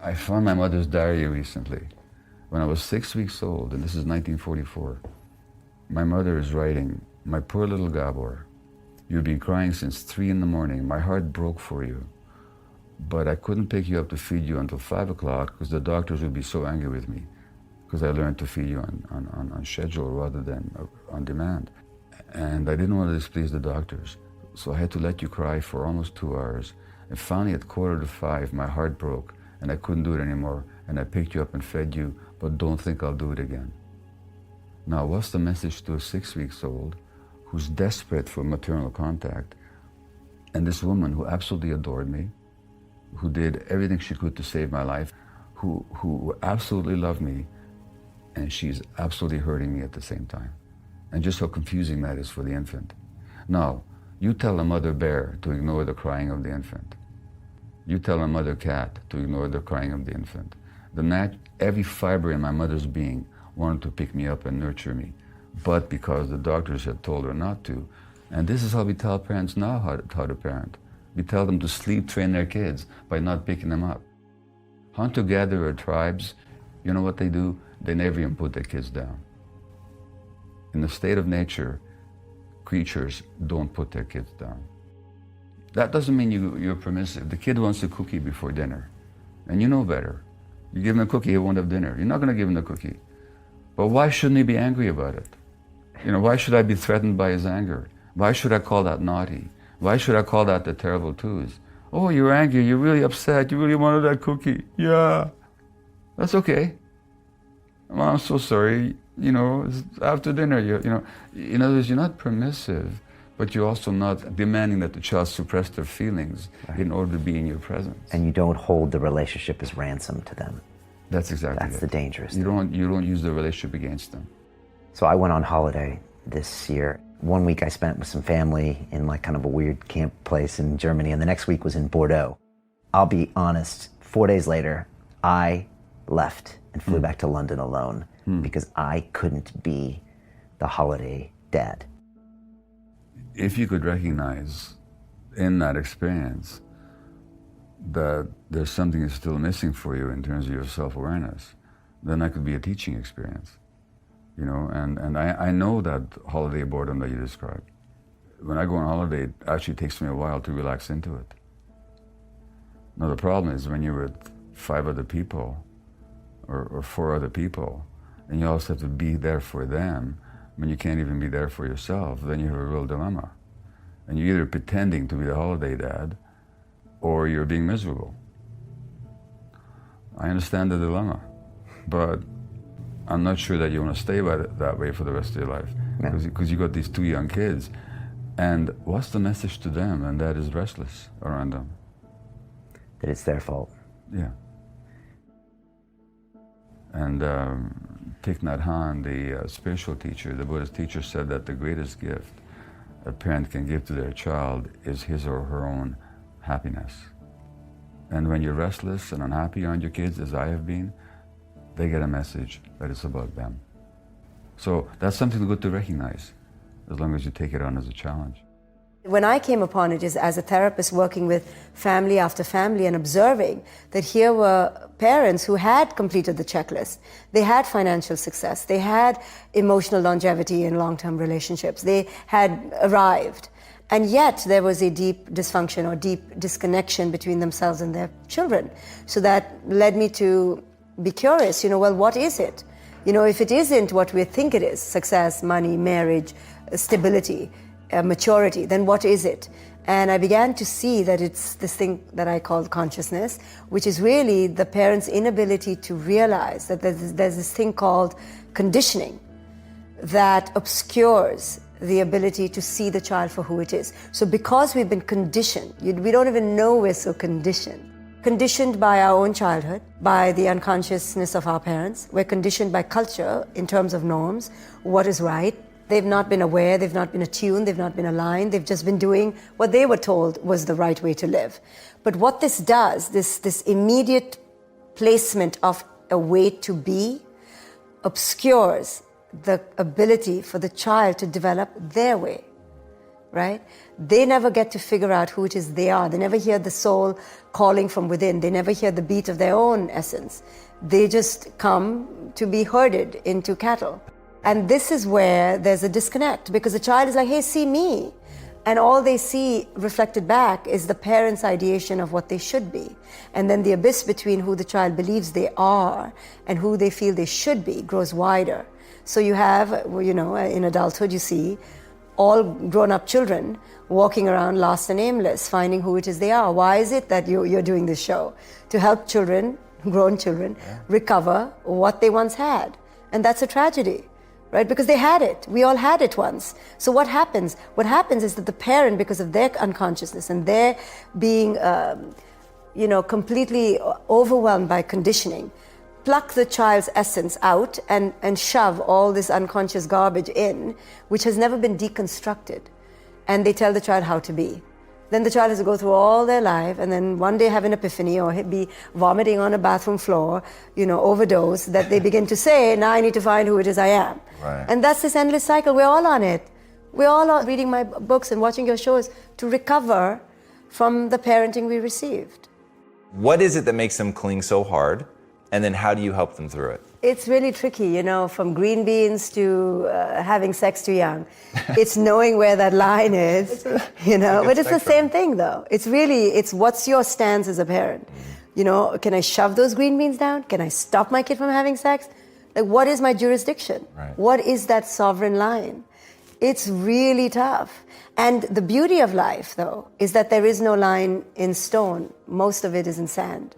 I found my mother's diary recently. When I was 6 weeks old, and this is 1944, my mother is writing, "My poor little Gabor, you've been crying since 3 in the morning. My heart broke for you. But I couldn't pick you up to feed you until 5 o'clock because the doctors would be so angry with me because I learned to feed you on schedule rather than on demand. And I didn't want to displease the doctors. So I had to let you cry for almost 2 hours. And finally at 4:45, my heart broke and I couldn't do it anymore. And I picked you up and fed you, but don't think I'll do it again." Now, what's the message to a 6 weeks old who's desperate for maternal contact, and this woman who absolutely adored me, who did everything she could to save my life, who absolutely loved me, and she's absolutely hurting me at the same time. And just how confusing that is for the infant. Now, you tell a mother bear to ignore the crying of the infant. You tell a mother cat to ignore the crying of the infant. Every fiber in my mother's being wanted to pick me up and nurture me, but because the doctors had told her not to. And this is how we tell parents now how to parent. We tell them to sleep train their kids by not picking them up. Hunter-gatherer tribes, you know what they do? They never even put their kids down. In the state of nature, creatures don't put their kids down. That doesn't mean you're permissive. The kid wants a cookie before dinner, and you know better. You give him a cookie, he won't have dinner. You're not going to give him the cookie. But why shouldn't he be angry about it? Why should I be threatened by his anger? Why should I call that naughty? Why should I call that the terrible twos? "Oh, you're angry, you're really upset, you really wanted that cookie." Yeah, that's okay. "Well, I'm so sorry, it's after dinner, In other words, you're not permissive, but you're also not demanding that the child suppress their feelings in order to be in your presence. And you don't hold the relationship as ransom to them. That's exactly That's the dangerous thing. You don't use the relationship against them. So I went on holiday this year. 1 week I spent with some family in like kind of a weird camp place in Germany, and the next week was in Bordeaux. I'll be honest, 4 days later, I left and flew back to London alone because I couldn't be the holiday dad. If you could recognize in that experience that there's something that's still missing for you in terms of your self-awareness, then that could be a teaching experience. And I know that holiday boredom that you described. When I go on holiday, it actually takes me a while to relax into it. Now the problem is when you're with 5 other people or 4 other people, and you also have to be there for them when you can't even be there for yourself, then you have a real dilemma. And you're either pretending to be the holiday dad or you're being miserable. I understand the dilemma, but I'm not sure that you want to stay that way for the rest of your life, because you got these 2 young kids, and what's the message to them? And that is restless around them. That it's their fault. Yeah. And Thich Nhat Hanh, the spiritual teacher, the Buddhist teacher, said that the greatest gift a parent can give to their child is his or her own happiness. And when you're restless and unhappy around your kids, as I have been, they get a message that it's about them. So that's something good to recognize, as long as you take it on as a challenge. When I came upon it is as a therapist working with family after family and observing that here were parents who had completed the checklist. They had financial success. They had emotional longevity in long-term relationships. They had arrived. And yet there was a deep dysfunction or deep disconnection between themselves and their children. So that led me to be curious, well, what is it? If it isn't what we think it is, success, money, marriage, stability, maturity, then what is it? And I began to see that it's this thing that I call consciousness, which is really the parent's inability to realize that there's this thing called conditioning that obscures the ability to see the child for who it is. So because we've been conditioned, we don't even know we're so conditioned. Conditioned by our own childhood, by the unconsciousness of our parents. We're conditioned by culture in terms of norms, what is right. They've not been aware, they've not been attuned, they've not been aligned, they've just been doing what they were told was the right way to live. But what this does, this immediate placement of a way to be, obscures the ability for the child to develop their way, right? They never get to figure out who it is they are. They never hear the soul calling from within. They never hear the beat of their own essence. They just come to be herded into cattle. And this is where there's a disconnect, because the child is like, hey, see me. And all they see reflected back is the parent's ideation of what they should be. And then the abyss between who the child believes they are and who they feel they should be grows wider. So you have, in adulthood, you see all grown-up children walking around lost and aimless, finding who it is they are. Why is it that you're doing this show? To help children, grown children, recover what they once had. And that's a tragedy, right? Because they had it. We all had it once. So what happens? What happens is that the parent, because of their unconsciousness and their being, completely overwhelmed by conditioning, pluck the child's essence out and shove all this unconscious garbage in, which has never been deconstructed. And they tell the child how to be. Then the child has to go through all their life and then one day have an epiphany or be vomiting on a bathroom floor, overdose, that they begin to say, now I need to find who it is I am. Right. And that's this endless cycle. We're all on it. We're all on reading my books and watching your shows to recover from the parenting we received. What is it that makes them cling so hard? And then how do you help them through it? It's really tricky, from green beans to having sex too young. It's knowing where that line is, But it's the same thing, though. It's what's your stance as a parent? Can I shove those green beans down? Can I stop my kid from having sex? Like, what is my jurisdiction? Right. What is that sovereign line? It's really tough. And the beauty of life, though, is that there is no line in stone. Most of it is in sand.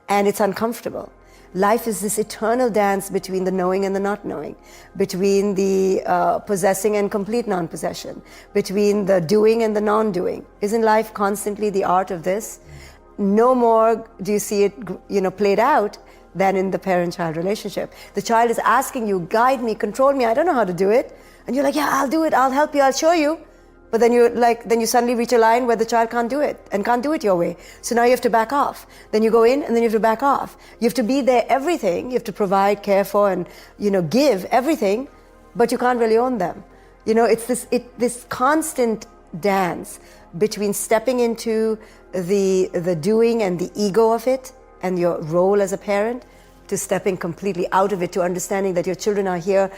And it's uncomfortable. Life is this eternal dance between the knowing and the not knowing, between the possessing and complete non-possession, between the doing and the non-doing. Isn't life constantly the art of this? No more do you see it, played out than in the parent-child relationship. The child is asking you, guide me, control me, I don't know how to do it. And you're like, yeah, I'll do it, I'll help you, I'll show you. But then you suddenly reach a line where the child can't do it and can't do it your way. So now you have to back off. Then you go in and then you have to back off. You have to be there, everything. You have to provide, care for, and, give everything, but you can't really own them. It's this constant dance between stepping into the doing and the ego of it and your role as a parent, to stepping completely out of it, to understanding that your children are here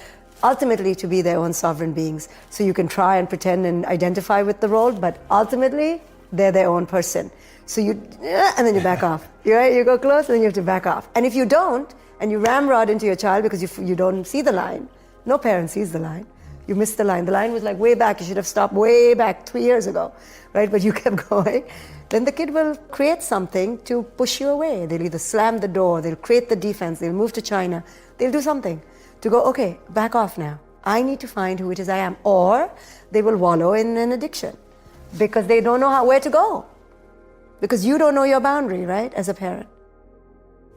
ultimately to be their own sovereign beings. So you can try and pretend and identify with the role, but ultimately they're their own person. So and then you back off. You go close and then you have to back off. And if you don't, and you ramrod into your child because you don't see the line, no parent sees the line. You missed the line. The line was like way back. You should have stopped way back 3 years ago, right? But you kept going. Then the kid will create something to push you away. They'll either slam the door, they'll create the defense, they'll move to China, they'll do something to go, okay, back off now. I need to find who it is I am. Or they will wallow in an addiction because they don't know where to go. Because you don't know your boundary, right, as a parent.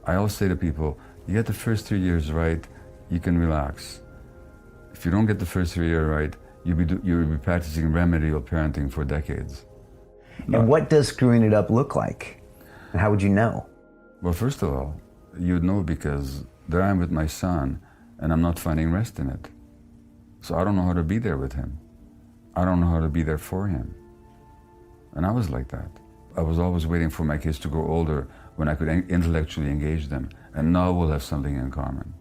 I always say to people, you get the first 3 years right, you can relax. If you don't get the first 3 years right, you'll be practicing remedial parenting for decades. And what does screwing it up look like? And how would you know? Well, first of all, you'd know because there I am with my son, and I'm not finding rest in it. So I don't know how to be there with him. I don't know how to be there for him. And I was like that. I was always waiting for my kids to grow older when I could intellectually engage them, and now we'll have something in common.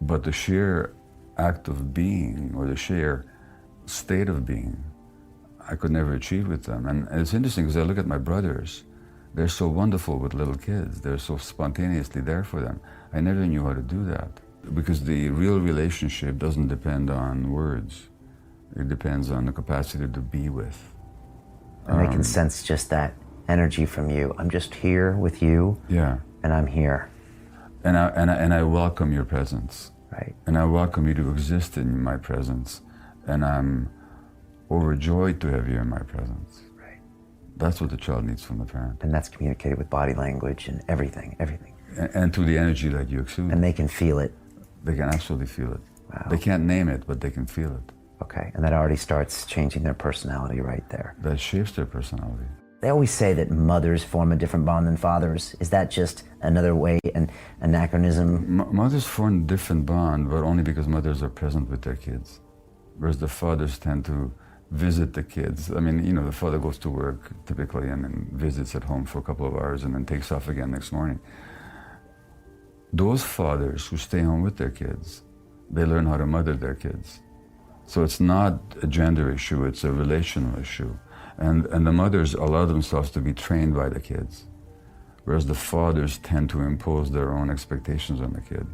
But the sheer act of being, or the sheer state of being, I could never achieve with them. And it's interesting because I look at my brothers. They're so wonderful with little kids. They're so spontaneously there for them. I never knew how to do that. Because the real relationship doesn't depend on words. It depends on the capacity to be with. And I can sense just that energy from you. I'm just here with you. Yeah. And I'm here. And I welcome your presence. Right. And I welcome you to exist in my presence. And I'm overjoyed to have you in my presence. Right. That's what the child needs from the parent. And that's communicated with body language and everything. And to the energy that you exude. And they can feel it. They can absolutely feel it. Wow. They can't name it, but they can feel it. Okay, and that already starts changing their personality right there. That shapes their personality. They always say that mothers form a different bond than fathers. Is that just another way, an anachronism? Mothers form a different bond, but only because mothers are present with their kids. Whereas the fathers tend to visit the kids. I mean, the father goes to work typically and then visits at home for a couple of hours and then takes off again next morning. Those fathers who stay home with their kids, they learn how to mother their kids. So it's not a gender issue, it's a relational issue. And the mothers allow themselves to be trained by the kids, whereas the fathers tend to impose their own expectations on the kid.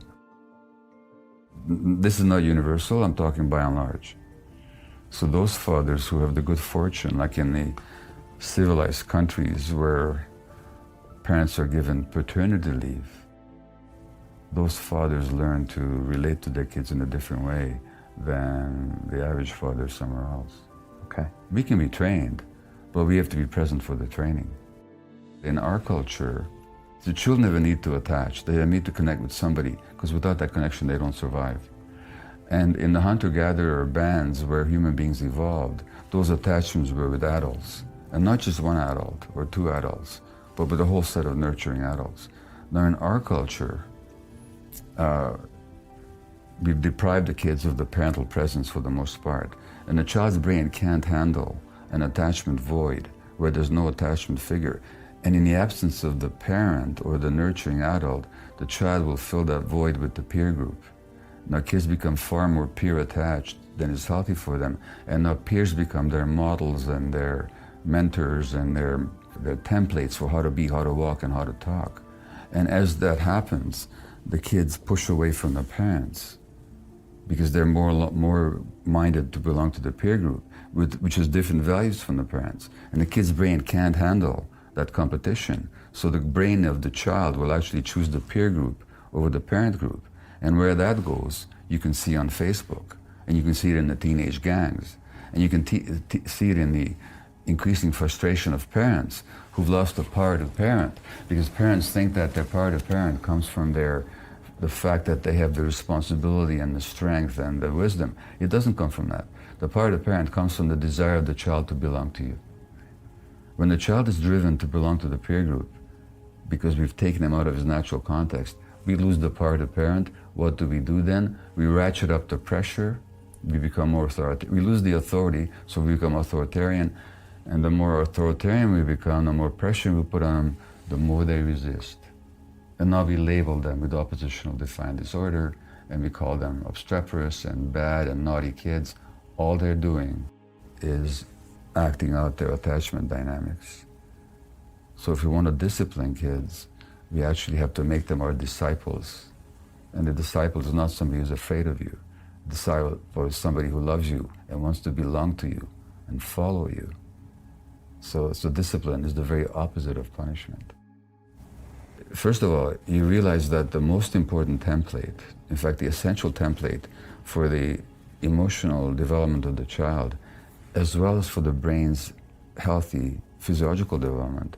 This is not universal, I'm talking by and large. So those fathers who have the good fortune, like in the civilized countries where parents are given paternity leave, those fathers learn to relate to their kids in a different way than the average father somewhere else. Okay. We can be trained, but we have to be present for the training. In our culture, the children have a need to attach. They have a need to connect with somebody, because without that connection, they don't survive. And in the hunter-gatherer bands where human beings evolved, those attachments were with adults. And not just one adult or two adults, but with a whole set of nurturing adults. Now in our culture, we've deprived the kids of the parental presence for the most part. And the child's brain can't handle an attachment void where there's no attachment figure. And in the absence of the parent or the nurturing adult, the child will fill that void with the peer group. Now kids become far more peer attached than is healthy for them. And now peers become their models and their mentors and their templates for how to be, how to walk, and how to talk. And as that happens, the kids push away from the parents because they're more minded to belong to the peer group, which has different values from the parents. And the kid's brain can't handle that competition. So the brain of the child will actually choose the peer group over the parent group. And where that goes, you can see on Facebook, and you can see it in the teenage gangs, and you can see it in the increasing frustration of parents who've lost the power to parent, because parents think that their power to parent comes from the fact that they have the responsibility and the strength and the wisdom. It doesn't come from that. The power to parent comes from the desire of the child to belong to you. When the child is driven to belong to the peer group, because we've taken him out of his natural context, we lose the power to parent. What do we do then? We ratchet up the pressure, we become more authoritarian. We lose the authority, so we become authoritarian. And the more authoritarian we become, the more pressure we put on them, the more they resist. And now we label them with oppositional defiant disorder, and we call them obstreperous and bad and naughty kids. All they're doing is acting out their attachment dynamics. So if we want to discipline kids, we actually have to make them our disciples. And the disciple is not somebody who's afraid of you. The disciple is somebody who loves you and wants to belong to you and follow you. So discipline is the very opposite of punishment. First of all, you realize that the most important template, in fact, the essential template for the emotional development of the child, as well as for the brain's healthy physiological development,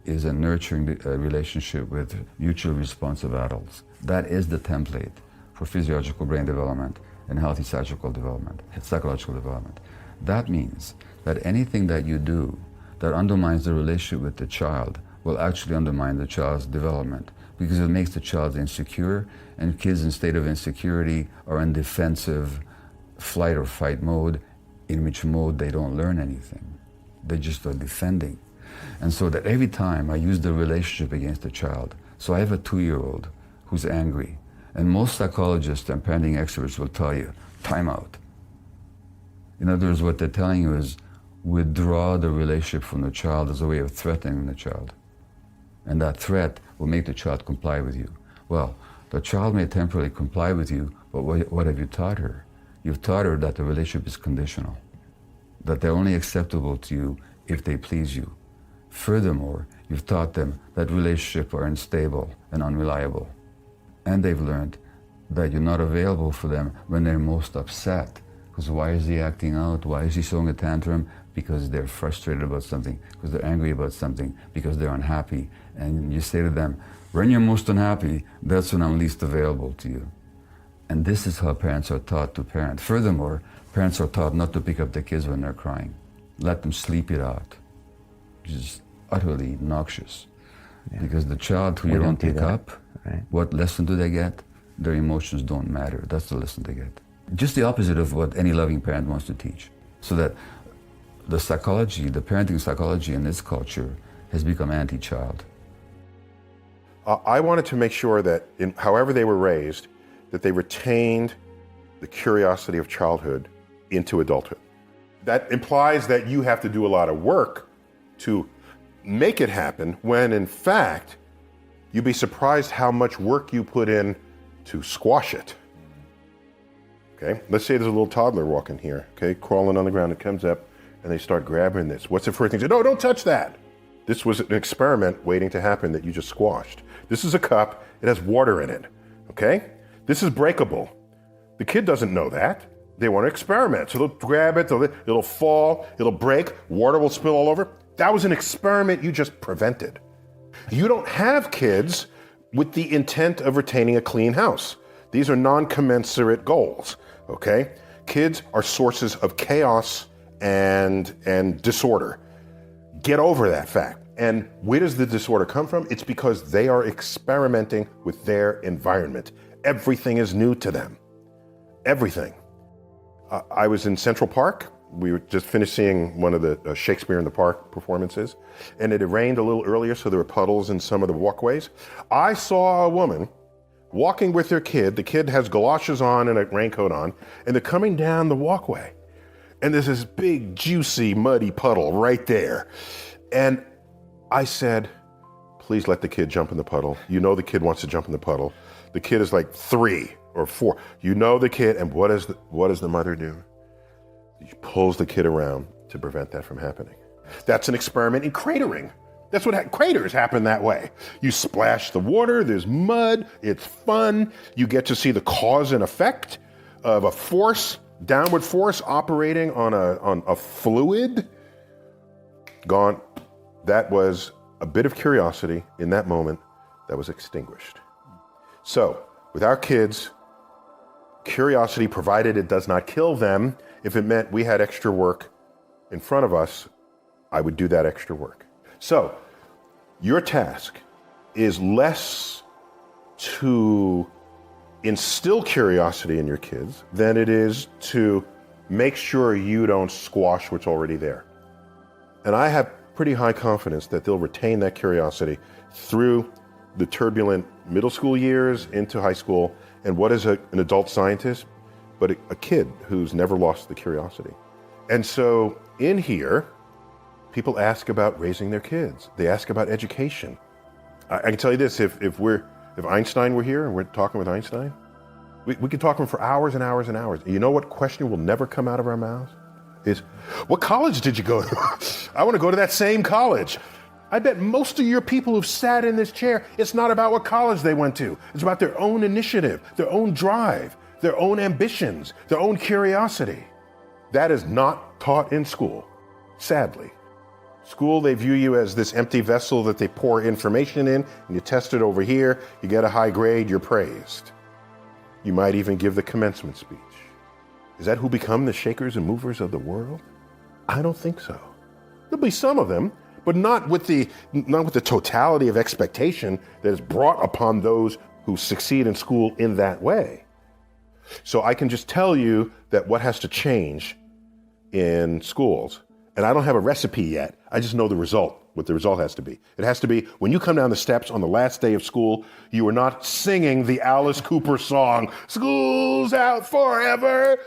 is a nurturing relationship with mutually responsive adults. That is the template for physiological brain development and healthy psychological development. That means that anything that you do that undermines the relationship with the child will actually undermine the child's development, because it makes the child insecure, and kids in state of insecurity are in defensive flight or fight mode, in which mode they don't learn anything. They just are defending. And so that every time I use the relationship against the child, so I have a 2-year-old who's angry, and most psychologists and parenting experts will tell you, time out. In other words, what they're telling you is, withdraw the relationship from the child as a way of threatening the child. And that threat will make the child comply with you. Well, the child may temporarily comply with you, but what have you taught her? You've taught her that the relationship is conditional, that they're only acceptable to you if they please you. Furthermore, you've taught them that relationships are unstable and unreliable. And they've learned that you're not available for them when they're most upset. Because why is he acting out? Why is he throwing a tantrum? Because they're frustrated about something, because they're angry about something, because they're unhappy. And you say to them, when you're most unhappy, that's when I'm least available to you. And this is how parents are taught to parent. Furthermore, parents are taught not to pick up their kids when they're crying. Let them sleep it out, which is utterly noxious. Yeah. Because the child who you don't pick up, right, what lesson do they get? Their emotions don't matter. That's the lesson they get. Just the opposite of what any loving parent wants to teach. So that the psychology, the parenting psychology in this culture has become anti-child. I wanted to make sure that, however they were raised, that they retained the curiosity of childhood into adulthood. That implies that you have to do a lot of work to make it happen, when in fact, you'd be surprised how much work you put in to squash it. Okay, let's say there's a little toddler walking here, okay, crawling on the ground. It comes up and they start grabbing this. What's the first thing? Say, no, don't touch that. This was an experiment waiting to happen that you just squashed. This is a cup. It has water in it, okay? This is breakable. The kid doesn't know that. They want to experiment. So they'll grab it, it'll fall, it'll break, water will spill all over. That was an experiment you just prevented. You don't have kids with the intent of retaining a clean house. These are non-commensurate goals, okay? Kids are sources of chaos and disorder. Get over that fact. And where does the disorder come from? It's because they are experimenting with their environment. Everything is new to them. Everything. I was in Central Park. We were just finished seeing one of the Shakespeare in the Park performances, and it had rained a little earlier, so there were puddles in some of the walkways. I saw a woman walking with her kid. The kid has galoshes on and a raincoat on, and they're coming down the walkway. And there's this big, juicy, muddy puddle right there. And I said, please let the kid jump in the puddle. You know the kid wants to jump in the puddle. The kid is like 3 or 4. You know the kid, and what does the mother do? She pulls the kid around to prevent that from happening. That's an experiment in cratering. That's what craters happen that way. You splash the water, there's mud, it's fun. You get to see the cause and effect of a force, downward force operating on a fluid. Gone. That was a bit of curiosity in that moment that was extinguished. So, with our kids, curiosity, provided it does not kill them, if it meant we had extra work in front of us, I would do that extra work. So, your task is less to instill curiosity in your kids than it is to make sure you don't squash what's already there. And I have pretty high confidence that they'll retain that curiosity through the turbulent middle school years into high school. And what is an adult scientist but a kid who's never lost the curiosity? And so in here, people ask about raising their kids. They ask about education. I can tell you this, if Einstein were here and we're talking with Einstein, we could talk to him for hours and hours and hours. You know what question will never come out of our mouths? Is, what college did you go to? I want to go to that same college. I bet most of your people who've sat in this chair, it's not about what college they went to. It's about their own initiative, their own drive, their own ambitions, their own curiosity. That is not taught in school, sadly. School, they view you as this empty vessel that they pour information in, and you test it over here, you get a high grade, you're praised. You might even give the commencement speech. Is that who become the shakers and movers of the world? I don't think so. There'll be some of them, but not with the totality of expectation that is brought upon those who succeed in school in that way. So I can just tell you that what has to change in schools, and I don't have a recipe yet, I just know the result, what the result has to be. It has to be, when you come down the steps on the last day of school, you are not singing the Alice Cooper song, "School's out forever."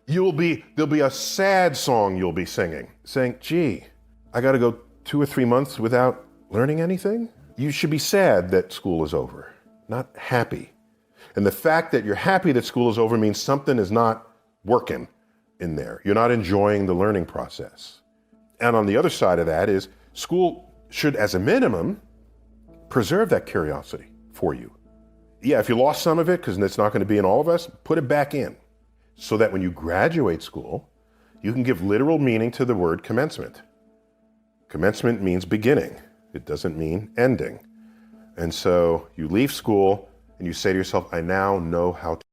There'll be a sad song you'll be singing, saying, gee, I gotta go 2 or 3 months without learning anything? You should be sad that school is over, not happy. And the fact that you're happy that school is over means something is not working in there. You're not enjoying the learning process. And on the other side of that is, school should, as a minimum, preserve that curiosity for you. Yeah, if you lost some of it, because it's not going to be in all of us, put it back in. So that when you graduate school, you can give literal meaning to the word commencement. Commencement means beginning. It doesn't mean ending. And so you leave school and you say to yourself, I now know how to.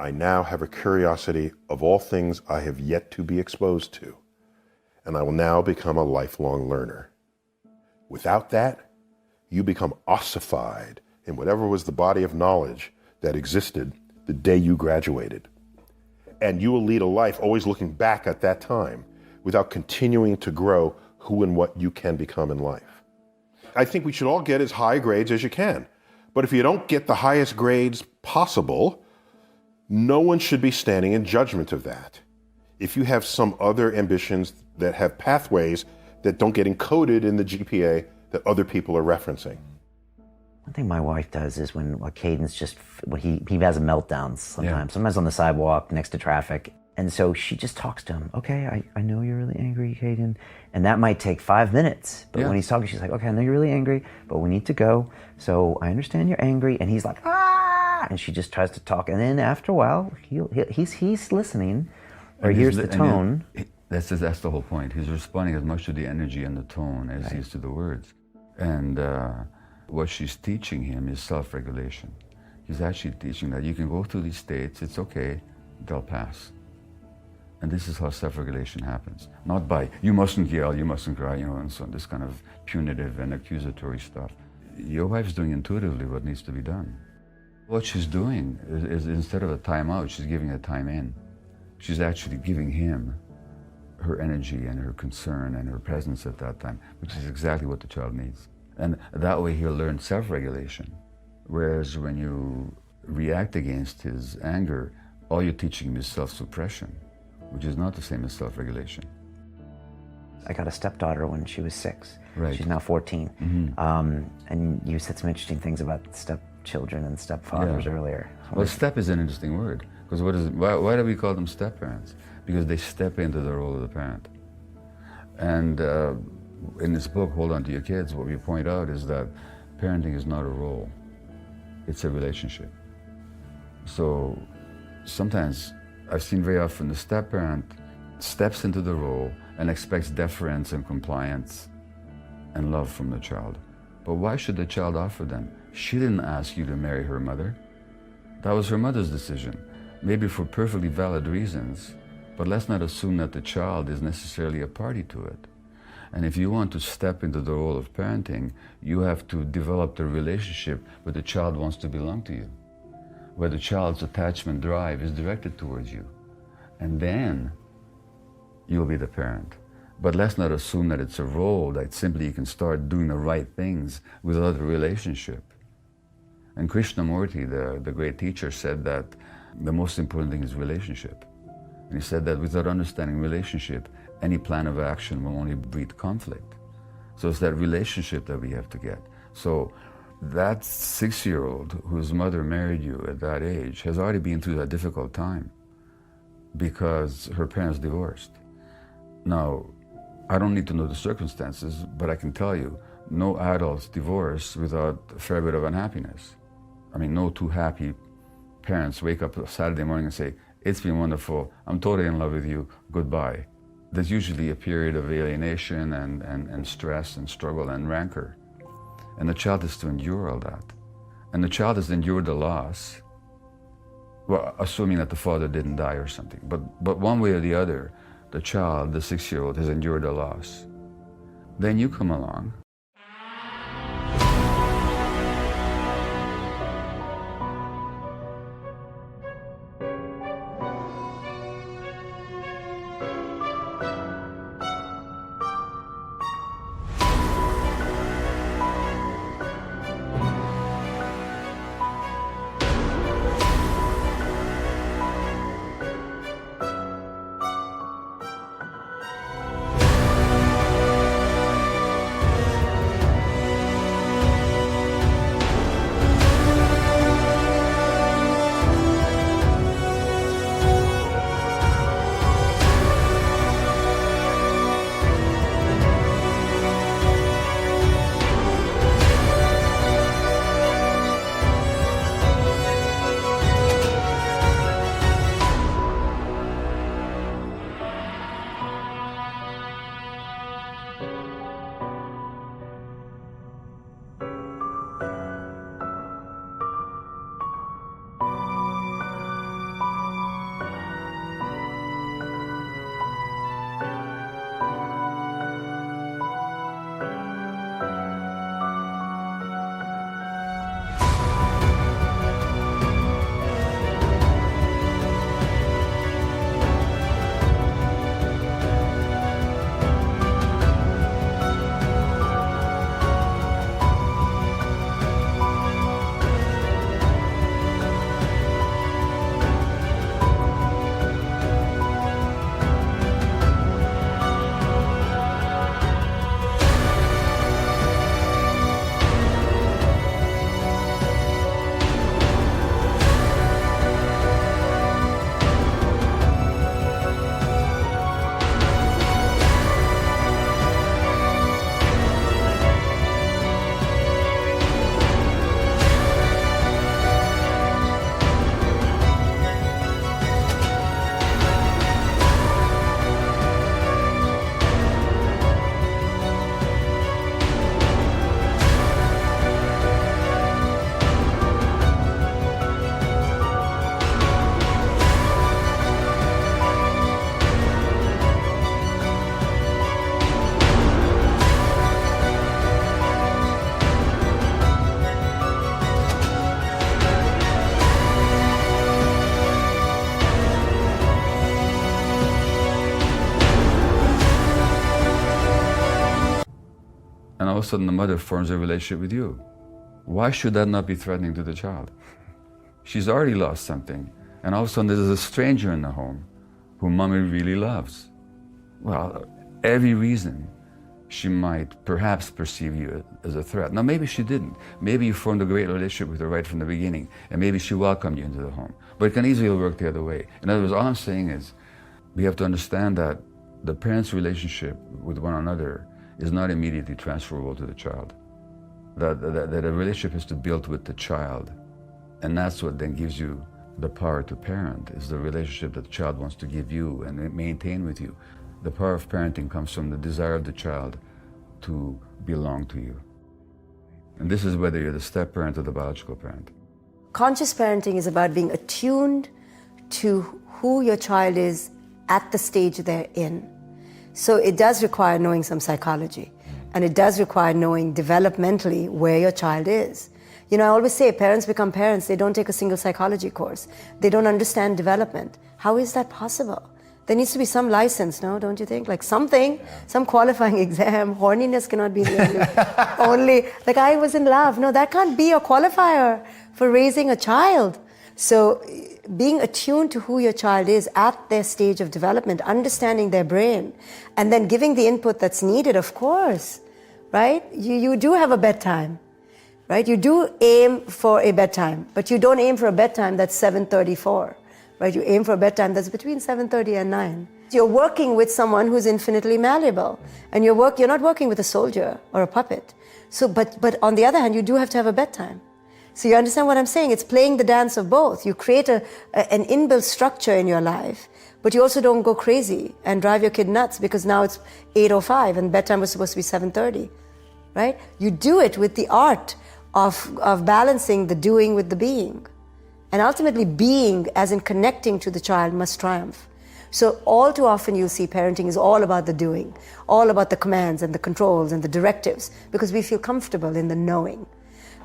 I now have a curiosity of all things I have yet to be exposed to, and I will now become a lifelong learner. Without that, you become ossified in whatever was the body of knowledge that existed the day you graduated. And you will lead a life always looking back at that time without continuing to grow who and what you can become in life. I think we should all get as high grades as you can. But if you don't get the highest grades possible, no one should be standing in judgment of that. If you have some other ambitions that have pathways that don't get encoded in the GPA that other people are referencing. One thing my wife does is when Caden's just, when he has meltdowns sometimes on the sidewalk next to traffic. And so she just talks to him. Okay, I know you're really angry, Caden. And that might take 5 minutes. But when he's talking, she's like, okay, I know you're really angry, but we need to go. So I understand you're angry. And he's like, ah! And she just tries to talk. And then after a while, he's listening or hears the tone. That's the whole point. He's responding as much to the energy and the tone as he is to the words. And what she's teaching him is self-regulation. He's actually teaching that you can go through these states, it's okay, they'll pass. And this is how self-regulation happens. Not by, you mustn't yell, you mustn't cry, and so on, this kind of punitive and accusatory stuff. Your wife's doing intuitively what needs to be done. What she's doing is instead of a time out, she's giving a time in. She's actually giving him her energy and her concern and her presence at that time, which is exactly what the child needs. And that way he'll learn self-regulation. Whereas when you react against his anger, all you're teaching him is self-suppression, which is not the same as self-regulation. I got a stepdaughter when she was 6. Right. She's now 14. Mm-hmm. And you said some interesting things about stepchildren and stepfathers earlier. Well, step is an interesting word, because why do we call them step-parents? Because they step into the role of the parent. And in this book, Hold On to Your Kids, what we point out is that parenting is not a role, it's a relationship. So sometimes, I've seen very often the step-parent steps into the role and expects deference and compliance and love from the child. But why should the child offer them? She didn't ask you to marry her mother. That was her mother's decision, maybe for perfectly valid reasons, but let's not assume that the child is necessarily a party to it. And if you want to step into the role of parenting, you have to develop the relationship where the child wants to belong to you, where the child's attachment drive is directed towards you. And then you'll be the parent. But let's not assume that it's a role, that simply you can start doing the right things without a relationship. And Krishnamurti, the great teacher, said that the most important thing is relationship. And he said that without understanding relationship, any plan of action will only breed conflict. So it's that relationship that we have to get. So that 6-year-old whose mother married you at that age has already been through that difficult time because her parents divorced. Now, I don't need to know the circumstances, but I can tell you, no adults divorce without a fair bit of unhappiness. I mean, no two happy parents wake up Saturday morning and say, it's been wonderful, I'm totally in love with you, goodbye. There's usually a period of alienation and stress and struggle and rancor. And the child has to endure all that. And the child has endured the loss, well, assuming that the father didn't die or something. But one way or the other, the child, the 6-year-old, has endured the loss. Then you come along. of a sudden the mother forms a relationship with you. Why should that not be threatening to the child? She's already lost something, and all of a sudden there's a stranger in the home whom mommy really loves. Well, every reason she might perhaps perceive you as a threat. Now, maybe she didn't. Maybe you formed a great relationship with her right from the beginning, and maybe she welcomed you into the home. But it can easily work the other way. In other words, all I'm saying is we have to understand that the parents' relationship with one another is not immediately transferable to the child. That a relationship is to build with the child. And that's what then gives you the power to parent, is the relationship that the child wants to give you and maintain with you. The power of parenting comes from the desire of the child to belong to you. And this is whether you're the step parent or the biological parent. Conscious parenting is about being attuned to who your child is at the stage they're in. So it does require knowing some psychology, and it does require knowing developmentally where your child is. You know, I always say parents become parents, they don't take a single psychology course. They don't understand development. How is that possible? There needs to be some license, no, don't you think? Like something, some qualifying exam. Horniness cannot be the only, like I was in love. No, that can't be a qualifier for raising a child. So being attuned to who your child is at their stage of development, understanding their brain, and then giving the input that's needed, of course, right? You do have a bedtime, right? You do aim for a bedtime, but you don't aim for a bedtime that's 7:34. Right? You aim for a bedtime that's between 7:30 and 9. You're working with someone who's infinitely malleable, and you're not working with a soldier or a puppet. So, but on the other hand, you do have to have a bedtime. So you understand what I'm saying? It's playing the dance of both. You create an inbuilt structure in your life, but you also don't go crazy and drive your kid nuts because now it's 8:05 and bedtime was supposed to be 7:30. Right? You do it with the art of balancing the doing with the being. And ultimately, being, as in connecting to the child, must triumph. So all too often you'll see parenting is all about the doing, all about the commands and the controls and the directives, because we feel comfortable in the knowing.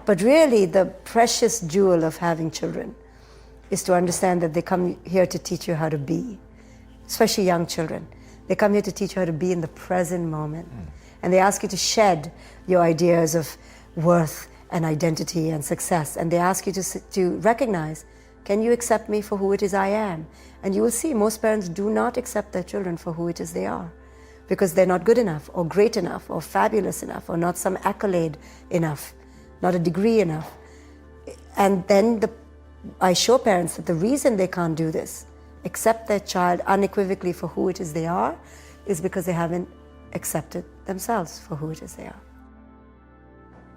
But really, the precious jewel of having children is to understand that they come here to teach you how to be, especially young children. They come here to teach you how to be in the present moment. And they ask you to shed your ideas of worth and identity and success, and they ask you to recognize, can you accept me for who it is I am? And you will see most parents do not accept their children for who it is they are, because they're not good enough or great enough or fabulous enough or not some accolade enough, not a degree enough. And then I show parents that the reason they can't do this, accept their child unequivocally for who it is they are, is because they haven't accepted themselves for who it is they are.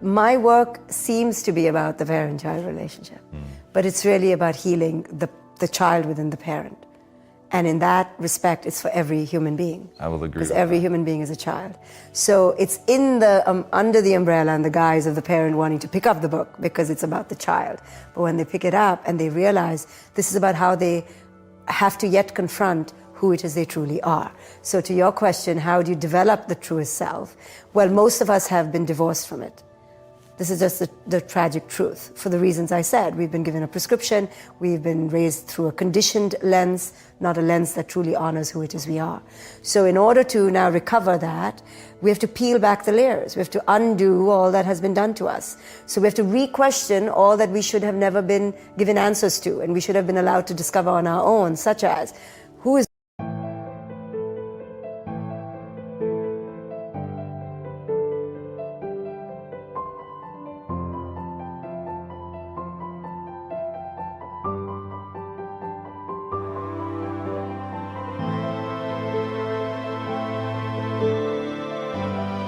My work seems to be about the parent-child relationship, but it's really about healing the child within the parent. And in that respect, it's for every human being. I will agree. Because every human being is a child. So it's in the under the umbrella and the guise of the parent wanting to pick up the book because it's about the child. But when they pick it up and they realize this is about how they have to yet confront who it is they truly are. So to your question, how do you develop the truest self? Well, most of us have been divorced from it. This is just the tragic truth. For the reasons I said, we've been given a prescription, we've been raised through a conditioned lens, not a lens that truly honors who it is we are. So in order to now recover that, we have to peel back the layers. We have to undo all that has been done to us. So we have to re-question all that we should have never been given answers to, and we should have been allowed to discover on our own, such as, who is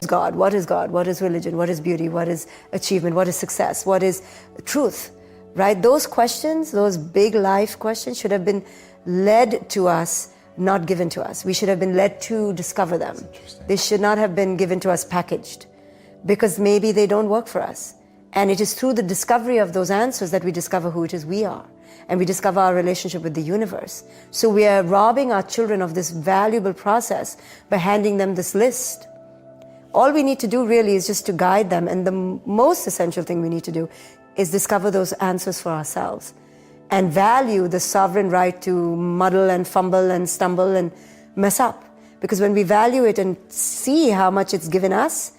God? What is God? What is religion? What is beauty? What is achievement? What is success? What is truth? Right? Those questions, those big life questions should have been led to us, not given to us. We should have been led to discover them. They should not have been given to us packaged, because maybe they don't work for us. And it is through the discovery of those answers that we discover who it is we are. And we discover our relationship with the universe. So we are robbing our children of this valuable process by handing them this list. All we need to do really is just to guide them, and the most essential thing we need to do is discover those answers for ourselves and value the sovereign right to muddle and fumble and stumble and mess up. Because when we value it and see how much it's given us,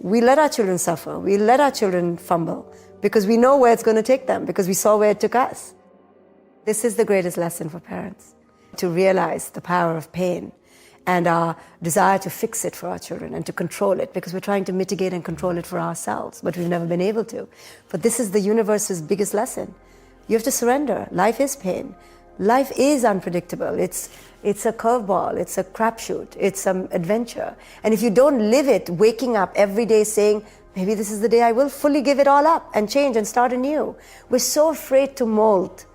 we let our children suffer, we let our children fumble, because we know where it's going to take them, because we saw where it took us. This is the greatest lesson for parents, to realize the power of pain and our desire to fix it for our children and to control it, because we're trying to mitigate and control it for ourselves, but we've never been able to. But this is the universe's biggest lesson. You have to surrender. Life is pain. Life is unpredictable. It's a curveball. It's a crapshoot. It's an adventure. And if you don't live it, waking up every day saying, maybe this is the day I will fully give it all up and change and start anew. We're so afraid to mold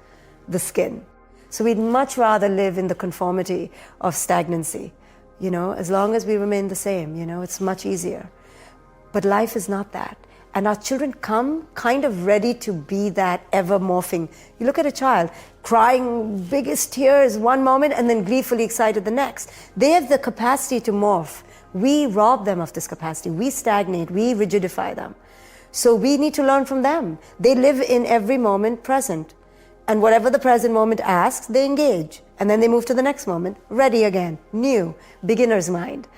the skin. So we'd much rather live in the conformity of stagnancy. As long as we remain the same, it's much easier. But life is not that. And our children come kind of ready to be that ever morphing. You look at a child crying biggest tears one moment and then gleefully excited the next. They have the capacity to morph. We rob them of this capacity. We stagnate, we rigidify them. So we need to learn from them. They live in every moment present. And whatever the present moment asks, they engage. And then they move to the next moment, ready again, new, beginner's mind.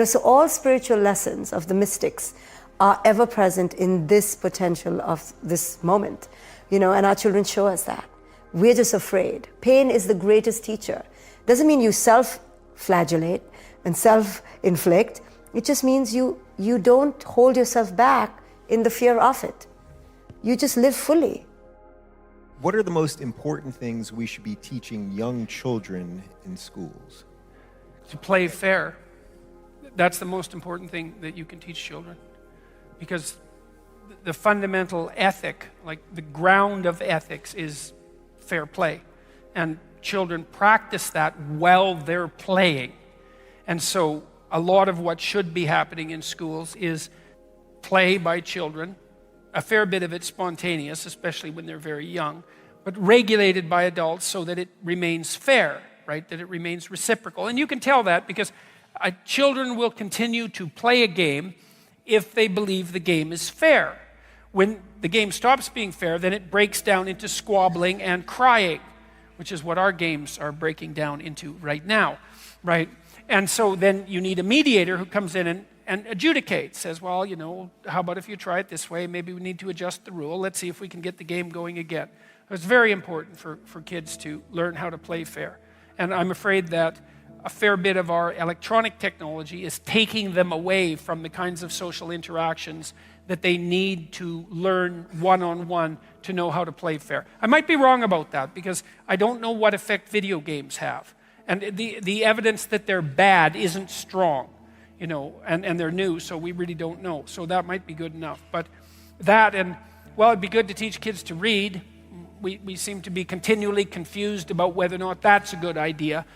So all spiritual lessons of the mystics are ever present in this potential of this moment. And our children show us that. We're just afraid. Pain is the greatest teacher. Doesn't mean you self-flagellate and self-inflict. It just means you don't hold yourself back in the fear of it. You just live fully. What are the most important things we should be teaching young children in schools? To play fair. That's the most important thing that you can teach children. Because the fundamental ethic, like the ground of ethics, is fair play. And children practice that while they're playing. And so a lot of what should be happening in schools is play by children, a fair bit of it spontaneous, especially when they're very young, but regulated by adults so that it remains fair, right? That it remains reciprocal. And you can tell that because children will continue to play a game if they believe the game is fair. When the game stops being fair, then it breaks down into squabbling and crying, which is what our games are breaking down into right now, right? And so then you need a mediator who comes in and adjudicates, says, well, how about if you try it this way? Maybe we need to adjust the rule. Let's see if we can get the game going again. It's very important for kids to learn how to play fair. And I'm afraid that a fair bit of our electronic technology is taking them away from the kinds of social interactions that they need to learn one-on-one to know how to play fair. I might be wrong about that because I don't know what effect video games have. And the evidence that they're bad isn't strong, and they're new, so we really don't know. So that might be good enough. But that, and well, it'd be good to teach kids to read. We seem to be continually confused about whether or not that's a good idea.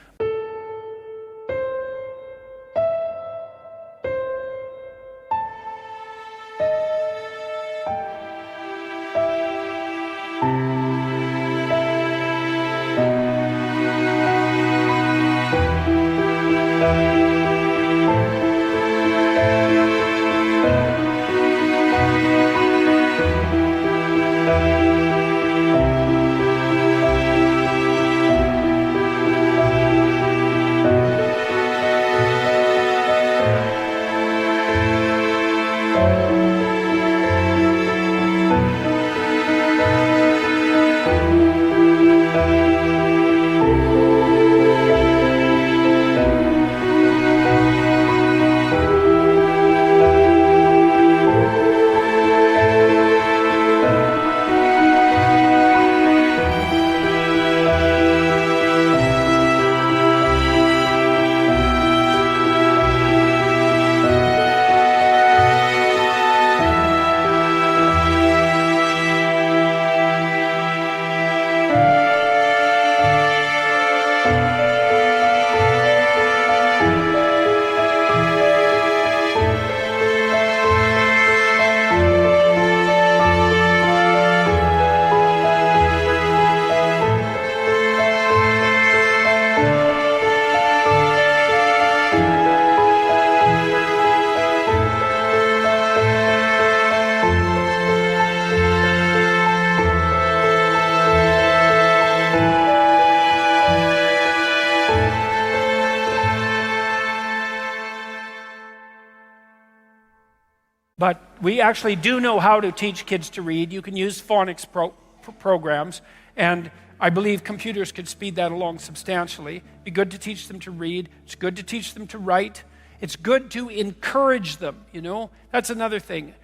We actually do know how to teach kids to read. You can use phonics programs, and I believe computers could speed that along substantially. It'd be good to teach them to read. It's good to teach them to write. It's good to encourage them, you know. That's another thing.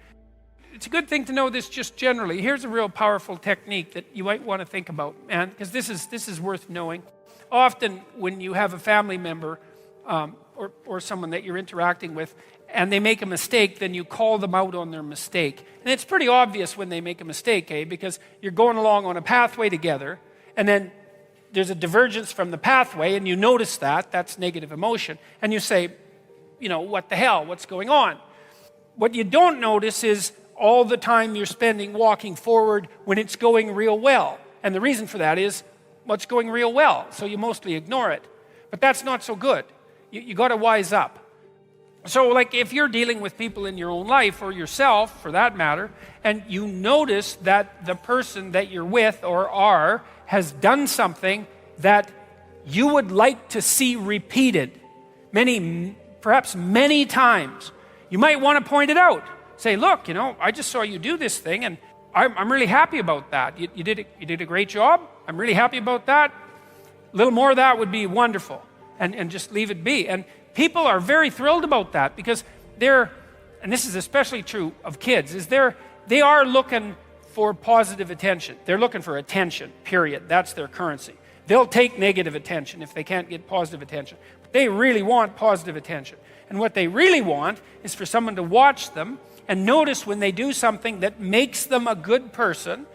It's a good thing to know this just generally. Here's a real powerful technique that you might want to think about, and because this is worth knowing. Often when you have a family member or someone that you're interacting with, and they make a mistake, then you call them out on their mistake. And it's pretty obvious when they make a mistake, because you're going along on a pathway together, and then there's a divergence from the pathway, and you notice that's negative emotion. And you say, you know, what the hell, what's going on? What you don't notice is all the time you're spending walking forward when it's going real well. And the reason for that is, what's going real well, so you mostly ignore it. But that's not so good. You got to wise up. So like if you're dealing with people in your own life, or yourself for that matter, and you notice that the person that you're with or are has done something that you would like to see repeated perhaps many times, you might want to point it out. Say, look, you know, I just saw you do this thing, and I'm really happy about that. You did a great job. I'm really happy about that. A little more of that would be wonderful, and just leave it be. And people are very thrilled about that, because and this is especially true of kids, they are looking for positive attention. They're looking for attention, period. That's their currency. They'll take negative attention if they can't get positive attention. But they really want positive attention. And what they really want is for someone to watch them and notice when they do something that makes them a good person,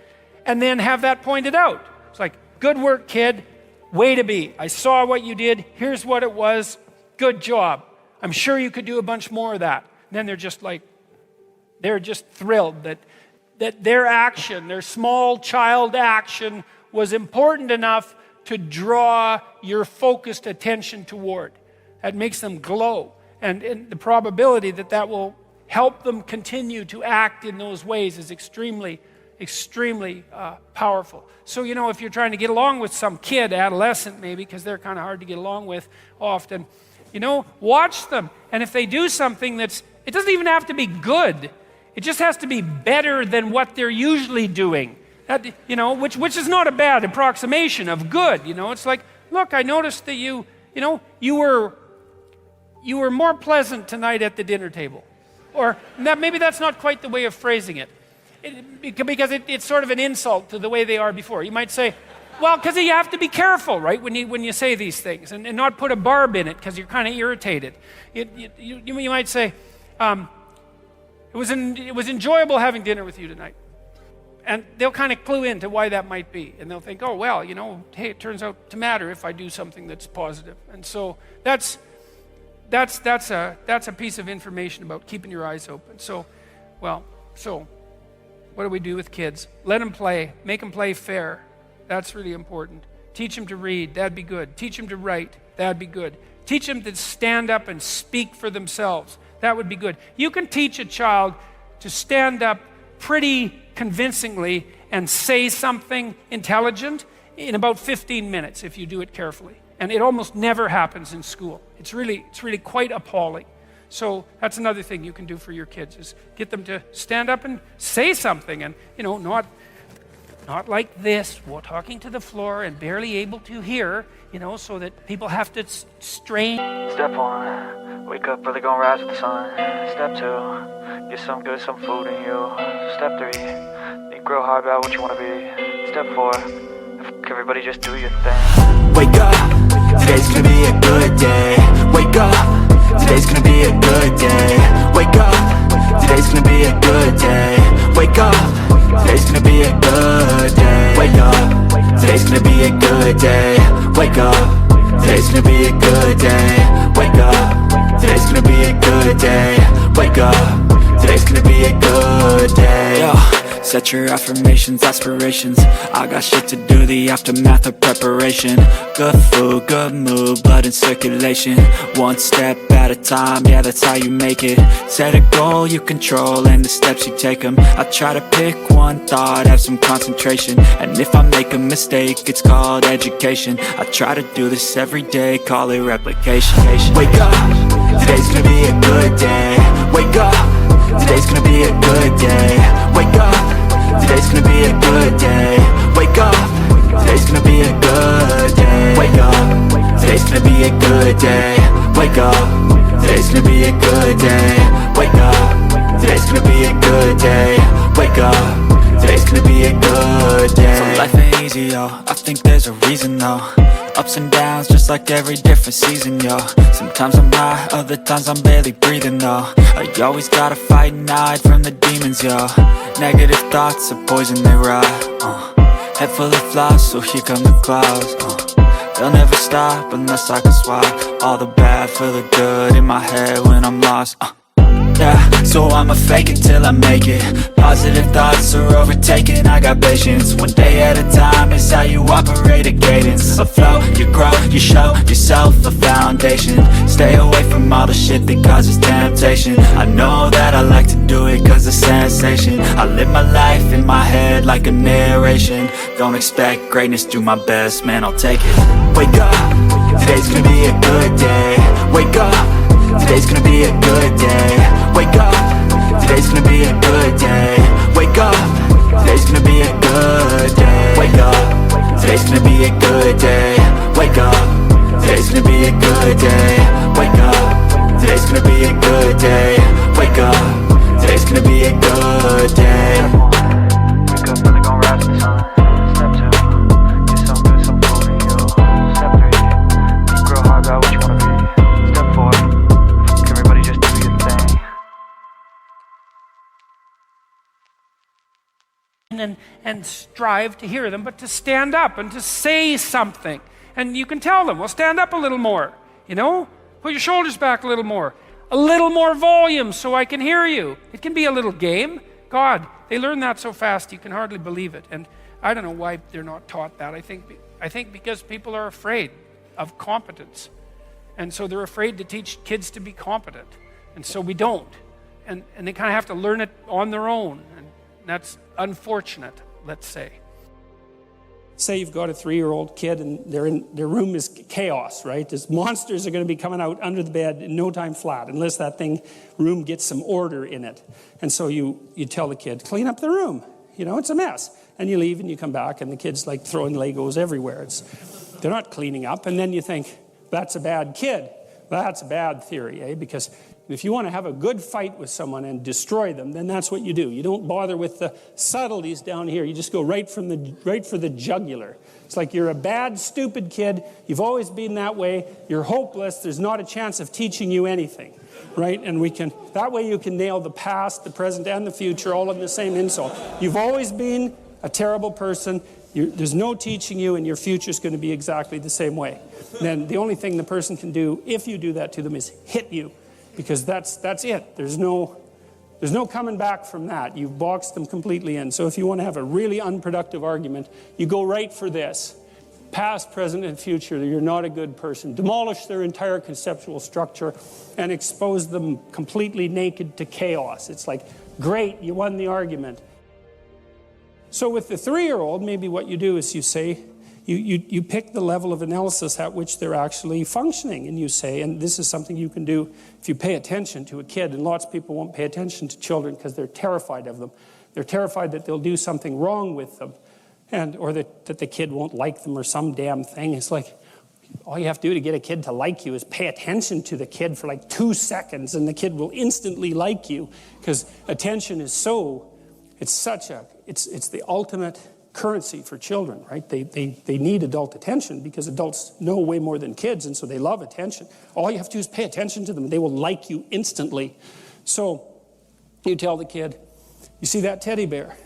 and then have that pointed out. It's like, good work, kid. Way to be. I saw what you did. Here's what it was. Good job. I'm sure you could do a bunch more of that. And then they're just thrilled that their action, their small child action, was important enough to draw your focused attention toward. That makes them glow. And the probability that will help them continue to act in those ways is extremely, extremely powerful. So, you know, if you're trying to get along with some kid, adolescent maybe, because they're kind of hard to get along with often, you know, watch them. And if they do something it doesn't even have to be good. It just has to be better than what they're usually doing. That, you know, which is not a bad approximation of good. You know, it's like, look, I noticed that you were more pleasant tonight at the dinner table. Or maybe that's not quite the way of phrasing it. Because it's sort of an insult to the way they are before. You might say, well, because you have to be careful, right, when you say these things, and not put a barb in it because you're kind of irritated. You might say, it was enjoyable having dinner with you tonight. And they'll kind of clue into why that might be. And they'll think, oh, well, you know, hey, it turns out to matter if I do something that's positive. And so that's a piece of information about keeping your eyes open. So what do we do with kids? Let them play. Make them play fair. That's really important. Teach them to read. That'd be good. Teach them to write. That'd be good. Teach them to stand up and speak for themselves. That would be good. You can teach a child to stand up pretty convincingly and say something intelligent in about 15 minutes if you do it carefully. And it almost never happens in school. It's really quite appalling. So that's another thing you can do for your kids, is get them to stand up and say something, and you know, not like this, while talking to the floor and barely able to hear, you know, so that people have to strain. Step 1, wake up early, gonna rise with the sun. Step 2, get some food in you. Step 3, think real hard about what you wanna be. Step 4, everybody just do your thing. Wake up, today's gonna be a good day. Wake up, today's gonna be a good day. Wake up, today's gonna be a good day. Wake up, today's gonna be a good day. Wake up, today's gonna be a good day. Wake up, today's gonna be a good day. Wake up, today's gonna be a good day. Wake up, today's gonna be a good day. Yo. Set your affirmations, aspirations. I got shit to do, the aftermath of preparation. Good food, good mood, blood in circulation. One step at a time, yeah, that's how you make it. Set a goal you control and the steps you take them. I try to pick one thought, have some concentration. And if I make a mistake, it's called education. I try to do this every day, call it replication. Wake up, today's gonna be a good day. Wake up, today's gonna be a good day. Wake up, today's gonna be a good day. Wake up, today's gonna be a good day. Wake up, today's gonna be a good day. Wake up, today's gonna be a good day. Wake up, today's gonna be a good day. Wake up, today's gonna be a good day. So life ain't easy, yo, I think there's a reason though. Ups and downs, just like every different season, yo. Sometimes I'm high, other times I'm barely breathing, though. I always gotta fight and hide from the demons, yo. Negative thoughts are poison, they rot. Head full of flies, so here come the clouds. They'll never stop unless I can swap all the bad for the good in my head when I'm lost. Yeah, so I'ma fake it till I make it. Positive thoughts are overtaken, I got patience. One day at a time is how you operate a cadence. A flow, you grow, you show yourself a foundation. Stay away from all the shit that causes temptation. I know that I like to do it cause it's sensation. I live my life in my head like a narration. Don't expect greatness, do my best, man, I'll take it. Wake up, today's gonna be a good day. Wake up, today's gonna be a good day. Wake up, today's gonna be a good day. Wake up, today's gonna be a good day. Wake up, today's gonna be a good day. Wake up, today's gonna be a good day. Wake up, today's gonna be a good day. Wake up, today's gonna be a good day. Wake up, really gon' rise to the sun. Step 2, get some good, some food in you. Step 3, think real hard about what you wanna be. Step 4, everybody just do your thing. And strive to hear them, but to stand up and to say something. And you can tell them, well, stand up a little more, you know? Put your shoulders back a little more volume so I can hear you. It can be a little game. God, they learn that so fast you can hardly believe it. And I don't know why they're not taught that. I think because people are afraid of competence. And so they're afraid to teach kids to be competent. And so we don't. And they kind of have to learn it on their own. And that's unfortunate, let's say. Say you've got a 3-year-old kid and their room is chaos, right? There's monsters are going to be coming out under the bed in no time flat unless that room gets some order in it. And so you tell the kid, clean up the room. You know, it's a mess. And you leave and you come back and the kid's like throwing Legos everywhere. They're not cleaning up. And then you think, that's a bad kid. That's a bad theory, eh? Because if you want to have a good fight with someone and destroy them, then that's what you do. You don't bother with the subtleties down here. You just go right for the jugular. It's like you're a bad, stupid kid. You've always been that way. You're hopeless. There's not a chance of teaching you anything, right? And that way you can nail the past, the present, and the future all in the same insult. You've always been a terrible person. There's no teaching you, and your future's going to be exactly the same way. Then the only thing the person can do, if you do that to them, is hit you. Because that's it. There's no coming back from that. You've boxed them completely in. So if you want to have a really unproductive argument, you go right for this. Past, present, and future, you're not a good person. Demolish their entire conceptual structure and expose them completely naked to chaos. It's like, great, you won the argument. So with the 3-year-old, maybe what you do is you say, you pick the level of analysis at which they're actually functioning, and you say, and this is something you can do if you pay attention to a kid, and lots of people won't pay attention to children because they're terrified of them. They're terrified that they'll do something wrong with them, or that the kid won't like them or some damn thing. It's like, all you have to do to get a kid to like you is pay attention to the kid for like 2 seconds, and the kid will instantly like you, because attention is it's the ultimate currency for children, right? They need adult attention because adults know way more than kids, and so they love attention. All you have to do is pay attention to them. They will like you instantly. So you tell the kid, you see that teddy bear?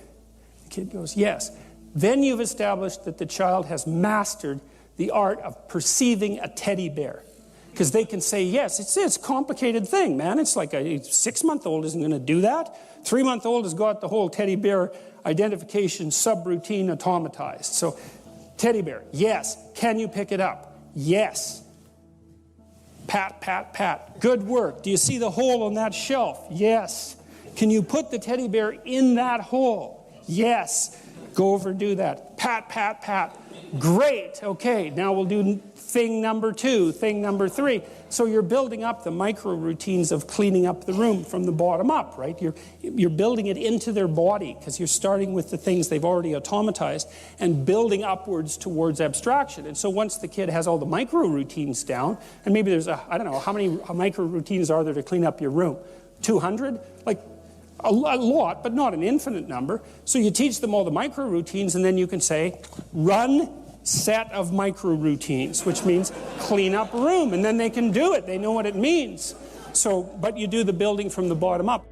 The kid goes, yes. Then you've established that the child has mastered the art of perceiving a teddy bear. Because they can say, yes, it's a complicated thing, man. It's like a 6-month-old isn't going to do that. 3-month-old has got the whole teddy bear identification subroutine automatized. So, teddy bear, yes. Can you pick it up? Yes. Pat, pat, pat. Good work. Do you see the hole on that shelf? Yes. Can you put the teddy bear in that hole? Yes. Go over and do that. Pat, pat, pat. Great. Okay, now we'll do thing number 2, thing number 3. So you're building up the micro routines of cleaning up the room from the bottom up, right? You're building it into their body because you're starting with the things they've already automatized and building upwards towards abstraction. And so once the kid has all the micro routines down, and maybe there's I don't know, how many micro routines are there to clean up your room? 200? Like a lot, but not an infinite number. So you teach them all the micro routines, and then you can say, run set of micro routines, which means clean up room, and then they can do it. They know what it means. So, but you do the building from the bottom up.